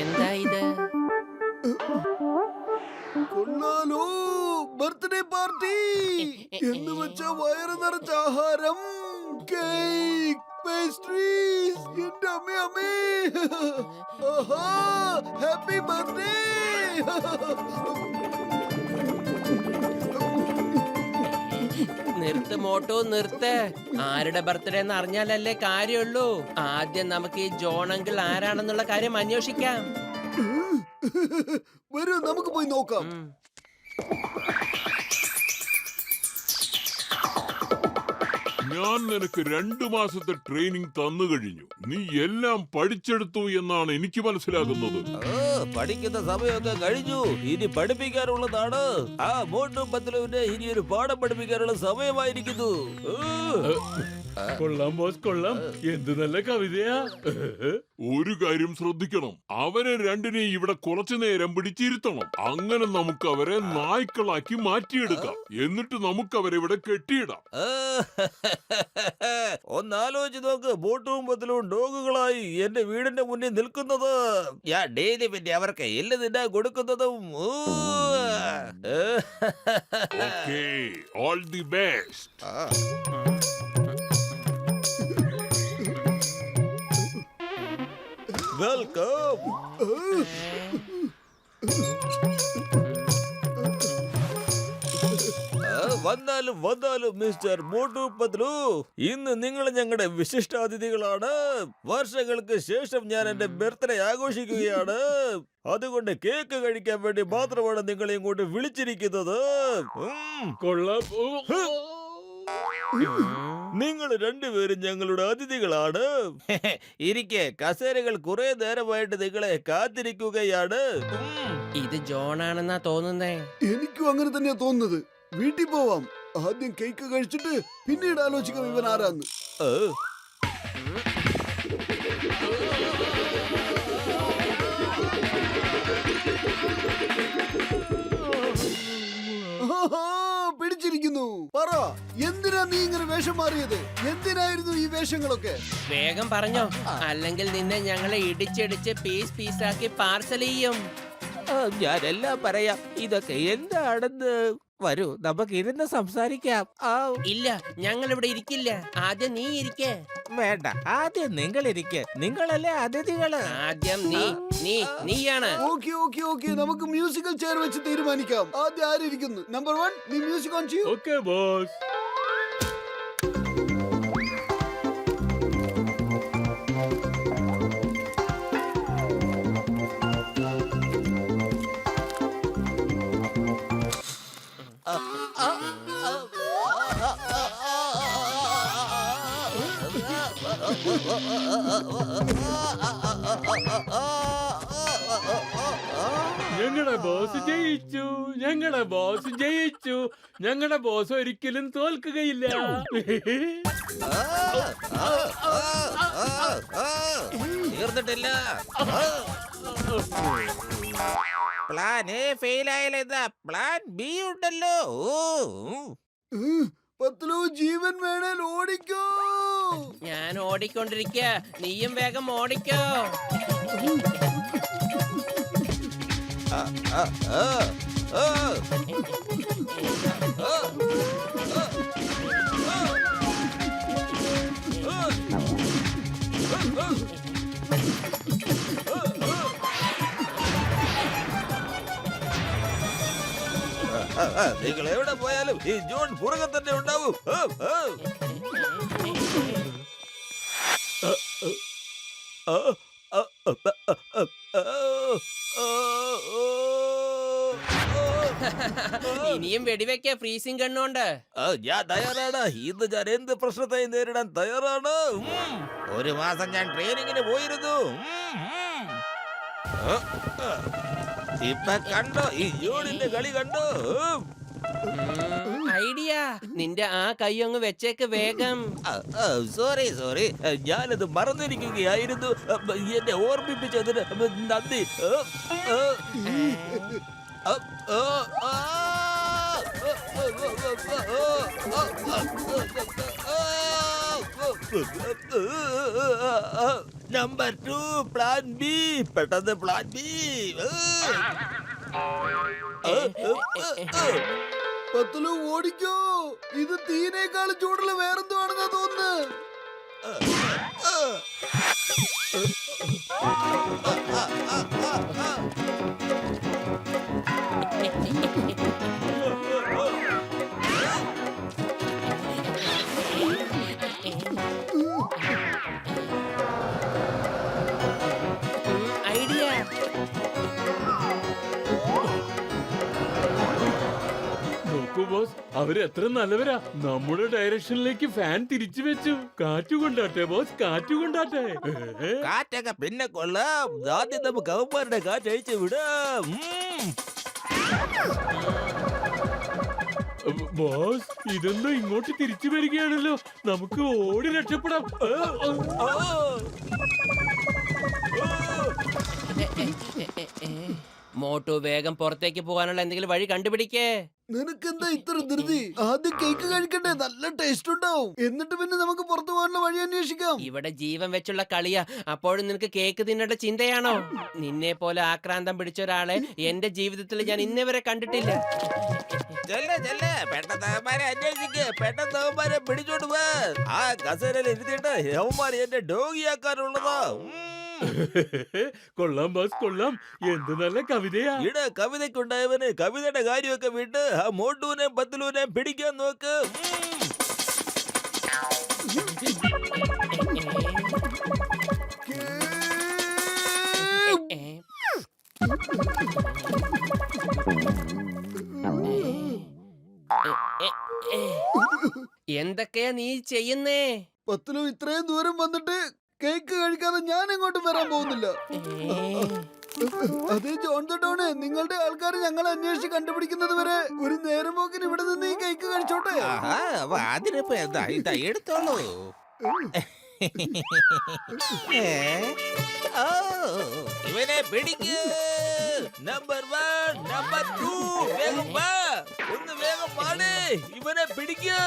എന്താ ഇത്? കൊള്ളാലോ, ബർത്ത്ഡേ പാർട്ടി എന്ന് വെച്ച വയറ് നിറച്ച ആഹാരം, കേക്ക്, പേസ്ട്രീസ്. എന്റെ അമ്മേ, ആഹാ, ഹാപ്പി ബർത്ത്ഡേ. നിർത്ത് മോട്ടോ, നിർത്ത്. ആരുടെ ബർത്ത്ഡേ എന്ന് അറിഞ്ഞാലല്ലേ കാര്യമുള്ളൂ. ആദ്യം നമുക്ക് ഈ ജോൺ അങ്കിൾ ആരാണെന്നുള്ള കാര്യം അന്വേഷിക്കാം. വരൂ, നമുക്ക് പോയി നോക്കാം. ഞാൻ നിനക്ക് 2 മാസത്തെ ട്രെയിനിങ് തന്നു കഴിഞ്ഞു. നീ എല്ലാം പഠിച്ചെടുത്തു എന്നാണ് എനിക്ക് മനസ്സിലാകുന്നത്. പഠിക്കുന്ന സമയമൊക്കെ കഴിഞ്ഞു. ഇനി പഠിപ്പിക്കാനുള്ളതാണ്. ആ മോട്ടും പത്തലുവിന്റെ ഇനി ഒരു പാഠം പഠിപ്പിക്കാനുള്ള സമയമായിരിക്കുന്നു. കൊള്ളാം ബോസ്, കൊള്ളാം. എന്ത് നല്ല കവിതയാ. ഒരു കാര്യം ശ്രദ്ധിക്കണം, അവരെ രണ്ടിനെ ഇവിടെ കുറച്ചു നേരം പിടിച്ചിരുത്തണം. അങ്ങനെ നമുക്ക് അവരെ നായ്ക്കളാക്കി മാറ്റിയെടുക്കാം. എന്നിട്ട് നമുക്ക് അവരെ ഇവിടെ കെട്ടിയിടാം. ഒന്നാലോചിച്ച് നോക്ക്, ബോട്ടും പത്തലും ഡോഗുകളായി എന്റെ വീടിന്റെ മുന്നിൽ നിൽക്കുന്നത്. ഞാൻ ഡെയിലി പിന്നെ അവർക്ക് എല്ലാം തിന്നാ കൊടുക്കുന്നതും. Okay, all the best. Welcome. വന്നാലും മിസ്റ്റർ മോട്ടു പത്ലു, ഇന്ന് നിങ്ങൾ ഞങ്ങളുടെ വിശിഷ്ടാതിഥികളാണ്. വർഷങ്ങൾക്ക് ശേഷം ഞാൻ എന്റെ ബർത്ത്ഡേ ആഘോഷിക്കുകയാണ്. അതുകൊണ്ട് കേക്ക് കഴിക്കാൻ വേണ്ടി മാത്രമാണ് നിങ്ങളെ ഇങ്ങോട്ട് വിളിച്ചിരിക്കുന്നത്. കൊള്ളാം. നിങ്ങൾ രണ്ടുപേരും ഞങ്ങളുടെ അതിഥികളാണ്. ഇരിക്കെ, കസേരകൾ കുറെ നേരമായിട്ട് നിങ്ങളെ കാത്തിരിക്കുകയാണ്. ഇത് ജോൺ ആണെന്നാ തോന്നുന്നേ. എനിക്കും അങ്ങനെ തന്നെയാ തോന്നുന്നത്. വീട്ടിൽ പോവാം. ആദ്യം കേക്ക് കഴിച്ചിട്ട് പിന്നീട് ആലോചിക്കാം ഇവൻ ആരാന്ന്. പിടിച്ചിരിക്കുന്നു. പറ, എന്തിനാ നീ ഇങ്ങനെ വേഷം മാറിയത്? എന്തിനായിരുന്നു ഈ വേഷങ്ങളൊക്കെ? വേഗം പറഞ്ഞോ, അല്ലെങ്കിൽ നിന്നെ ഞങ്ങളെ ഇടിച്ചിടിച്ച് പീസാക്കി പാർസൽ ചെയ്യും. ഞാനെല്ലാം പറയാം. ഇതൊക്കെ എന്താണെന്ന് വരൂ, നമുക്ക് ഇരുന്ന് സംസാരിക്കാം. ഇല്ല, ഞങ്ങൾ ഇവിടെ ഇരിക്കില്ല. ആദ്യം നീ ഇരിക്കേ. വേണ്ട, ആദ്യം നിങ്ങൾ ഇരിക്കെ. നിങ്ങളല്ലേ അതിഥികള്. ആദ്യം നീയാണ്. ഓക്കെ, നമുക്ക് മ്യൂസിക്കൽ ചെയർ വെച്ച് തീരുമാനിക്കാം. ആദ്യം ആരിയിരിക്കുന്നു? നമ്പർ 1, നീ മ്യൂസിക് ഓൺ ചെയ്യൂ. Okay boss. ഞങ്ങളുടെ ബോസ് ജയിച്ചു. ഞങ്ങളുടെ ബോസ് ഒരിക്കലും തോൽക്കുകയില്ല. തീർന്നിട്ടില്ല. പ്ലാൻ എ ഫെയിൽ ആയാലെന്താ, പ്ലാൻ ബി ഉണ്ടല്ലോ. പത്ലു, ജീവൻ വേണേൽ ഓടിക്കോ. ഞാൻ ഓടിക്കൊണ്ടിരിക്ക, നീയും വേഗം ഓടിക്കോ. നിങ്ങൾ എവിടെ പോയാലും ഈ ജോൺ പുറകെ തന്നെ ഉണ്ടാവും. ഇനിയും വെടിവെക്ക ഫ്രീസിംഗ് കണ്ണുണ്ട്. ഞാൻ തയ്യാറാണ്. ഇന്ന് ഞാൻ എന്ത് പ്രശ്നത്തെ നേരിടാൻ തയ്യാറാണ്. 1 മാസം ഞാൻ ട്രെയിനിങ്ങിന് പോയിരുന്നു. ഇപ്പൊ കണ്ടോ ഈ ജോണിന്റെ കളി കണ്ടോ? ഐഡിയ, നിന്റെ ആ കൈ അങ്ങ് വെച്ചേക്ക് വേഗം. സോറി ഞാനത് മറന്നിരിക്കുകയായിരുന്നു. എന്നെ ഓർമ്മിപ്പിച്ചതിന് നന്ദി. Number 2 plan B. പെട്ടെന്ന് പ്ലാൻ ബി. പത്തലു ഓടിക്കോ, ഇത് തീനേക്കാൾ ചൂടുള്ള വേറെന്തോ ആണെന്നാ തോന്നുന്നത്. ഐഡിയ. നോക്കൂ ബോസ്, അവര് എത്ര നല്ലവരാ. നമ്മുടെ ഡയറക്ഷനിലേക്ക് ഫാൻ തിരിച്ചു വെച്ചു. കാറ്റുകൊണ്ടാട്ടെ ബോസ്, കാറ്റുകൊണ്ടാട്ടെ. കാറ്റൊക്കെ പിന്നെ കൊള്ളാം. ആദ്യം നമുക്ക് അവന്മാരുടെ കാറ്റ് അയച്ചു വിടാം. ബോസ്, ഇതെന്തോ ഇങ്ങോട്ട് തിരിച്ചു വരികയാണല്ലോ. നമുക്ക് ഓടി രക്ഷപ്പെടാം. മോട്ടു, വേഗം പുറത്തേക്ക് പോകാനുള്ള എന്തെങ്കിലും വഴി കണ്ടുപിടിക്കേ. നിനക്കെന്താ ഇത്ര ധൃതി? ആദ്യം കേക്ക് കഴിക്കണ്ടേ, നല്ല ടേസ്റ്റ് ഉണ്ടാവും. എന്നിട്ട് പിന്നെ നമുക്ക് പുറത്തു പോകാനുള്ള വഴി അന്വേഷിക്കാം. ഇവിടെ ജീവൻ വെച്ചുള്ള കളിയാ. അപ്പോഴും നിനക്ക് കേക്ക് തിന്നേണ്ട ചിന്തയാണോ? നിന്നെ പോലെ ആക്രാന്തം പിടിച്ച ഒരാളെ എന്റെ ജീവിതത്തിൽ ഞാൻ ഇന്നേ വരെ കണ്ടിട്ടില്ല. പെട്ടെന്ന് അവന്മാരെ അന്വേഷിക്ക്. പെട്ടെന്ന് അവന്മാരെ പിടിച്ചോണ്ട് പോ. ആ കസേരയിൽ ഇരുത്തിയിട്ട് അവന്മാരെ എന്റെ ഡോഗിയാക്കാനുള്ളതാ. കൊള്ളാം ബോസ്, കൊള്ളാം. എന്ത് നല്ല കവിതയാ. ഇട കവിതയ്ക്കുണ്ടായവന് കവിതയുടെ കാര്യമൊക്കെ വിട്ട് ആ മോട്ടുവിനെയും പത്തലൂനെയും പിടിക്കാൻ നോക്ക്. എന്തൊക്കെയാ നീ ചെയ്യുന്നേ? പത്തലു, ഇത്രയും ദൂരം വന്നിട്ട് കേക്ക് കഴിക്കാതെ ഞാൻ എങ്ങോട്ടും വരാൻ പോകുന്നില്ല. അതേ ജോൺ തൊട്ടോണ്, നിങ്ങളുടെ ആൾക്കാർ ഞങ്ങളെ അന്വേഷിച്ച് കണ്ടുപിടിക്കുന്നത് വരെ ഒരു നേരം പോക്കിന് ഇവിടെ നിന്ന് ഈ കേക്ക് കഴിച്ചോട്ടെ. അതിനിപ്പോ എന്താ, ഇതാ എടുത്തോളൂ. ഇവനെ പിടിക്ക്. നമ്പർ 1, നമ്പർ 2, വേഗം വാ. ഒന്ന് വേഗം പാടേ. ഇവനെ പിടിക്ക്.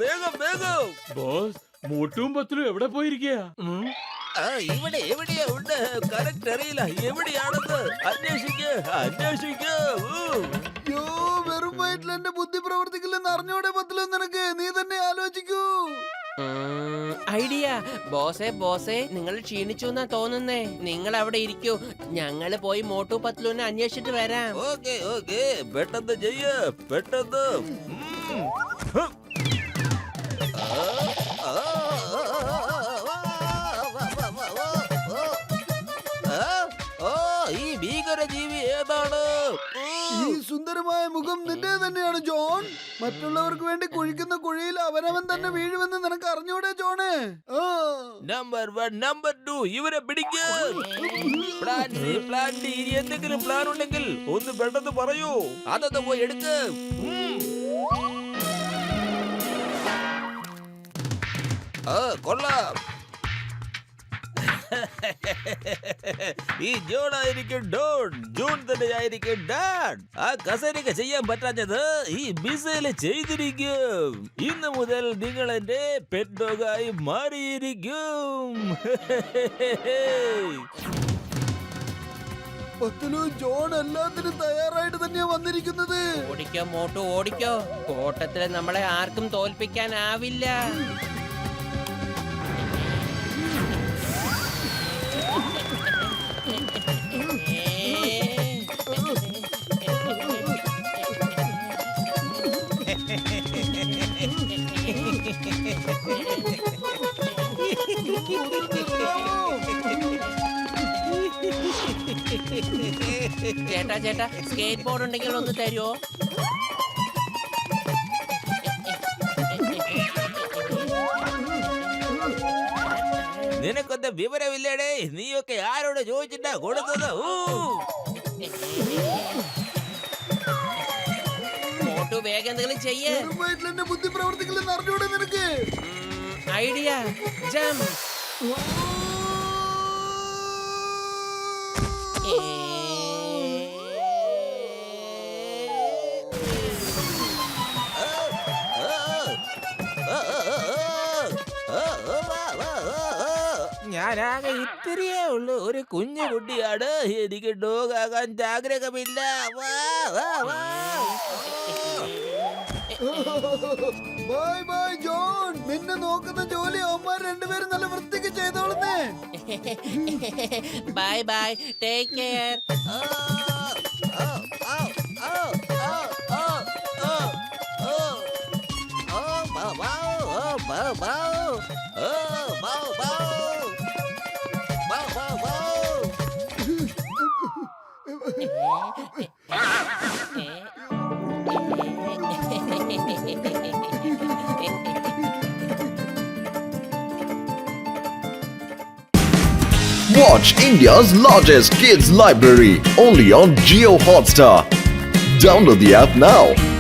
വേഗം വേഗം. ബോസ്, മോട്ടും പത്തിലും എവിടെ പോയിരിക്കയാ? ഇവിടെ എവിടെയാ ഉണ്ട്? കറക്റ്റ് അറിയില്ല എവിടെയാണെന്ന്. അന്വേഷിക്ക്, അന്വേഷിക്ക്. യോ, വെറും വയറ്റിൽ എന്റെ ബുദ്ധി പ്രവർത്തിക്കില്ലെന്ന് അറിഞ്ഞോടെ പത്തലു നിനക്ക്? നീ തന്നെ ആലോചിക്കൂ. ഐഡിയ. ബോസേ, നിങ്ങൾ ക്ഷീണിച്ചു എന്നാ തോന്നുന്നേ. നിങ്ങൾ അവിടെ ഇരിക്കൂ, ഞങ്ങള് പോയി മോട്ടു പത്ലുവിനെ അന്വേഷിച്ചിട്ട് വരാം. ഓക്കെ ഓക്കെ, പെട്ടെന്ന് ചെയ്യ്, പെട്ടെന്ന്. ഈ ഭീകരജീവി ഏതാണ്? ഈ സുന്ദരമായ മുഖം നിന്റെ തന്നെയാണ് ജോൺ. മറ്റുള്ളവർക്ക് വേണ്ടി കുഴിക്കുന്ന കുഴിയിൽ അവനവൻ തന്നെ വീഴുമെന്ന് നിനക്ക് അറിഞ്ഞൂടെ ജോണ്? നമ്പർ 1, നമ്പർ 2, ഇവരെ പിടിക്ക്. പ്ലാൻ സി, പ്ലാൻ ഡി, ഇനി എന്തെങ്കിലും പ്ലാൻ ഉണ്ടെങ്കിൽ ഒന്ന് പെട്ടെന്ന് പറയൂ. അതൊന്ന് പോയി എടുക്ക്. കൊള്ളാം. ഈ ജോൺ ആയിരിക്കും ഡോൺ, ജോൺ തന്നെ ആയിരിക്കും ഡാഡ്. ആ കസേരയ്ക്ക് ചെയ്യാൻ പറ്റാഞ്ഞത് ഈ മിസൈല് ചെയ്തിരിക്കും. ഇന്ന് മുതൽ നിങ്ങൾ എന്റെ പെറ്റ് ഡോഗായി മാറിയിരിക്കും. പത്തലു, ജോൺ എല്ലാത്തിനും തയ്യാറായിട്ട് തന്നെയാ വന്നിരിക്കുന്നത്. ഓടിക്കോ മോട്ടു, ഓടിക്കോ. ഓട്ടത്തില് നമ്മളെ ആർക്കും തോൽപ്പിക്കാനാവില്ല. ചേട്ടാ, സ്കേറ്റ് ബോർഡ് ഉണ്ടെങ്കിൽ ഒന്ന് തരുമോ? നിനക്കൊന്നും വിവരമില്ലേടേ. നീയൊക്കെ ആരോട് ചോദിച്ചിട്ടാ കൊടുത്തത്? മോട്ടു, വേഗം എന്തെങ്കിലും ചെയ്യേ. വെറും വയറ്റിൽ എന്റെ ബുദ്ധി പ്രവർത്തിക്കില്ലെന്ന് അറിഞ്ഞൂടെ നിനക്ക്? Idea, jump. ഞാനാകെ ഇത്തിരിയേ ഉള്ളൂ, ഒരു കുഞ്ഞു കുട്ടിയാണ്. എനിക്ക് ഡോഗ് ആകാൻ ആഗ്രഹമില്ല. വാ, വാ, വാ. Bye bye John. നിന്നെ നോക്കുന്ന ജോലി അവന്മാർ രണ്ടുപേരും നല്ല വൃത്തിക്ക് ചെയ്തോളുന്നേ. Bye bye, take care. ആ, ആ, ആ, ആ, ആ, ആ, ആ, ആ. ഓ, ബൗ, ബൗ, ഓ, ബൗ, ബൗ. ഓ, ബൗ, ബൗ. ബൗ, ബൗ, ബൗ. Watch India's largest kids library only on Jio Hotstar. Download the app now.